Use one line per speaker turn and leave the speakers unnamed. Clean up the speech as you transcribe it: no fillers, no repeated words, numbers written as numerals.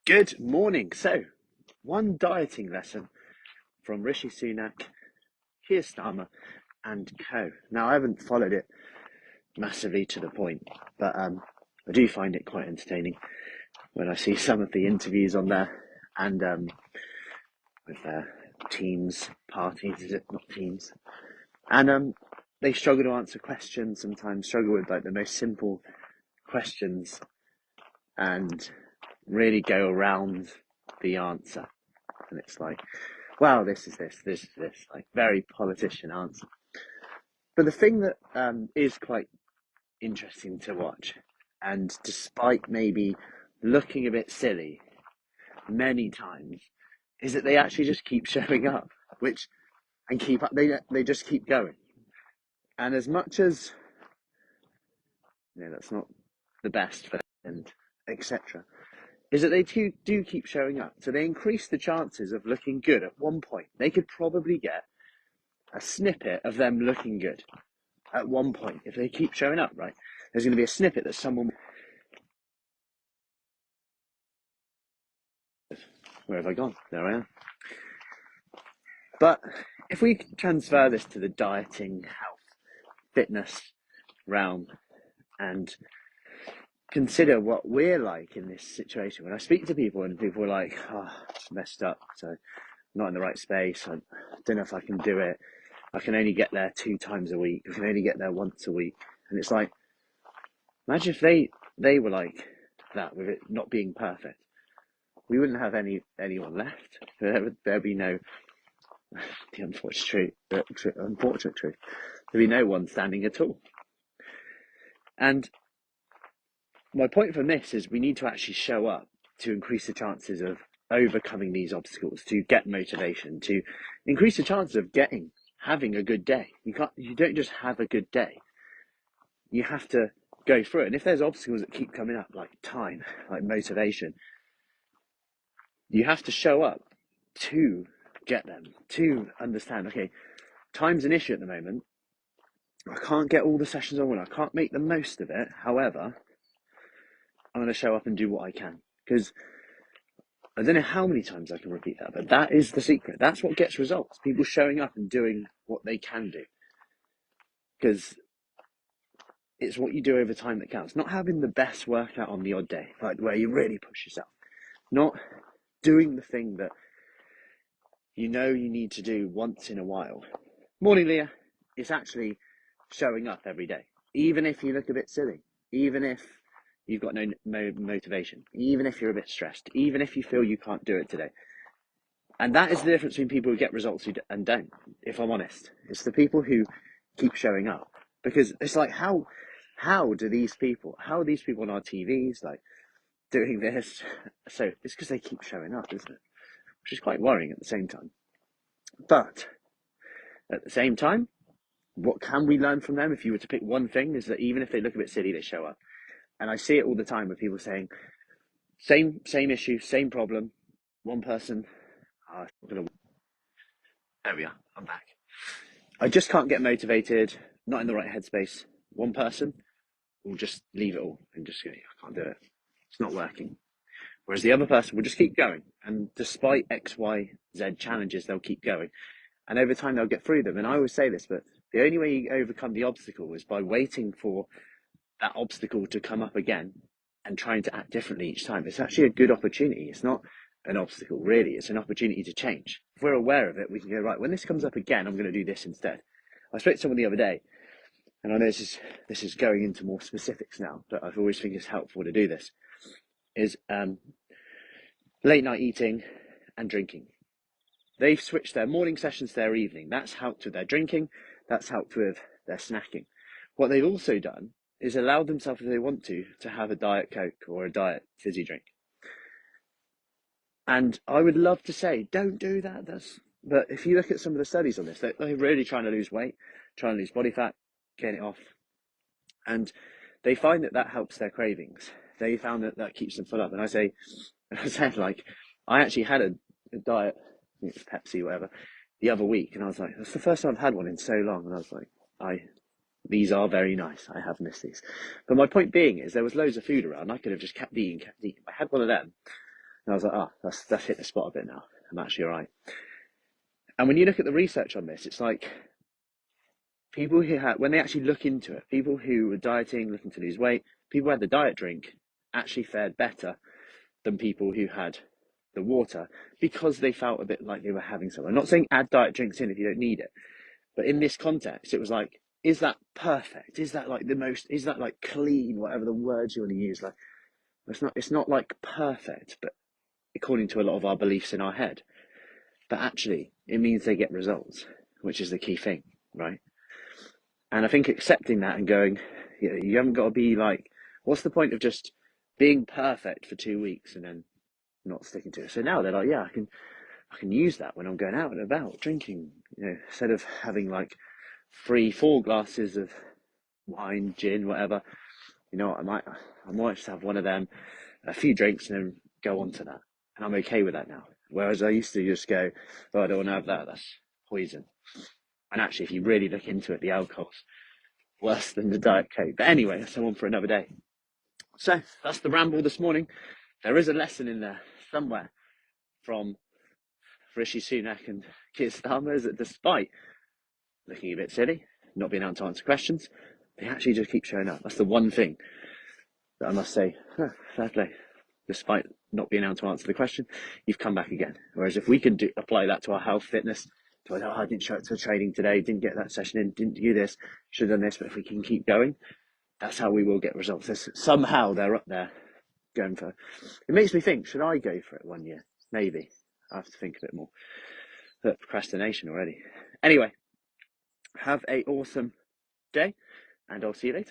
Good morning. So, one dieting lesson from Rishi Sunak, Keirs Starmer, and co. Now, I haven't followed it massively to the point, but I do find it quite entertaining when I see some of the interviews on there and with their teams, parties, is it not teams? And they struggle to answer questions, sometimes struggle with like the most simple questions and really go around the answer. And it's like, well, this is this, like very politician answer. But the thing that is quite interesting to watch, and despite maybe looking a bit silly many times, is that they actually just keep showing up, which and keep up. They just keep going, and as much as that's not the best for them, and etc. Is that they do keep showing up, so they increase the chances of looking good. At one point, they could probably get a snippet of them looking good at one point. If they keep showing up, right, there's going to be a snippet that someone. Where have I gone? There I am. But if we transfer this to the dieting, health, fitness realm and consider what we're like in this situation, when I speak to people and people are like, oh, it's messed up, so I'm not in the right space, I don't know if I can do it, I can only get there 2 times a week, I can only get there once a week. And it's like, imagine if they were like that with it not being perfect. We wouldn't have anyone left. There'd be no, the unfortunate truth, there'd be no one standing at all. And my point from this is we need to actually show up to increase the chances of overcoming these obstacles, to get motivation, to increase the chances of having a good day. You don't just have a good day. You have to go through it. And if there's obstacles that keep coming up, like time, like motivation, you have to show up to get them, to understand, okay, time's an issue at the moment. I can't get all the sessions I want. I can't make the most of it. However, I'm going to show up and do what I can. Because I don't know how many times I can repeat that, but that is the secret. That's what gets results. People showing up and doing what they can do. Because it's what you do over time that counts. Not having the best workout on the odd day, like where you really push yourself. Not doing the thing that you need to do once in a while. Morning, Leah. It's actually showing up every day, even if you look a bit silly, even if you've got no motivation, even if you're a bit stressed, even if you feel you can't do it today. And that is the difference between people who get results and don't, if I'm honest. It's the people who keep showing up. Because it's like, how are these people on our TVs, like, doing this? So it's because they keep showing up, isn't it? Which is quite worrying at the same time. But at the same time, what can we learn from them? If you were to pick one thing, is that even if they look a bit silly, they show up. And I see it all the time with people saying, same issue, same problem, one person, there we are, I'm back. I just can't get motivated, not in the right headspace. One person will just leave it all and just go, I can't do it. It's not working. Whereas the other person will just keep going. And despite X, Y, Z challenges, they'll keep going. And over time, they'll get through them. And I always say this, but the only way you overcome the obstacle is by waiting for that obstacle to come up again and trying to act differently each time. It's actually a good opportunity. It's not an obstacle, really. It's an opportunity to change. If we're aware of it, we can go, right, when this comes up again, I'm going to do this instead. I spoke to someone the other day, and I know this is going into more specifics now, but I've always think it's helpful to do this, is late night eating and drinking. They've switched their morning sessions to their evening. That's helped with their drinking. That's helped with their snacking. What they've also done is allowed themselves, if they want to have a Diet Coke or a Diet Fizzy drink. And I would love to say, don't do that. But if you look at some of the studies on this, they're really trying to lose weight, trying to lose body fat, get it off. And they find that helps their cravings. They found that keeps them full up. And I said, like, I actually had a diet, I think it was Pepsi, whatever, the other week. And I was like, that's the first time I've had one in so long. And I was like, these are very nice. I have missed these. But my point being is there was loads of food around. I could have just kept eating. I had one of them. And I was like, oh, that's hit the spot a bit now. I'm actually all right. And when you look at the research on this, it's like people who had, when they actually look into it, people who were dieting, looking to lose weight, people who had the diet drink actually fared better than people who had the water because they felt a bit like they were having some. I'm not saying add diet drinks in if you don't need it, but in this context, it was like, is that perfect? Is that like the most, is that like clean, whatever the words you want to use? Like, it's not like perfect, but according to a lot of our beliefs in our head. But actually, it means they get results, which is the key thing, right? And I think accepting that and going, you haven't got to be like, what's the point of just being perfect for 2 weeks and then not sticking to it? So now they're like, yeah, I can use that when I'm going out and about drinking, instead of having like 3-4 glasses of wine, gin, whatever. You know what, I might just have one of them, a few drinks, and then go on to that. And I'm okay with that now. Whereas I used to just go, oh, I don't want to have that. That's poison. And actually, if you really look into it, the alcohol's worse than the Diet Coke. But anyway, that's one for another day. So that's the ramble this morning. There is a lesson in there somewhere from Rishi Sunak and Keirs Starmer, is that despite looking a bit silly, not being able to answer questions, they actually just keep showing up. That's the one thing that I must say, fair play. Despite not being able to answer the question, you've come back again. Whereas if we can apply that to our health, fitness, I didn't show up to training today, didn't get that session in, didn't do this, should have done this, but if we can keep going, that's how we will get results. Somehow they're up there going for. It makes me think, should I go for it 1 year? Maybe. I have to think a bit more. But procrastination already. Anyway, have an awesome day, and I'll see you later.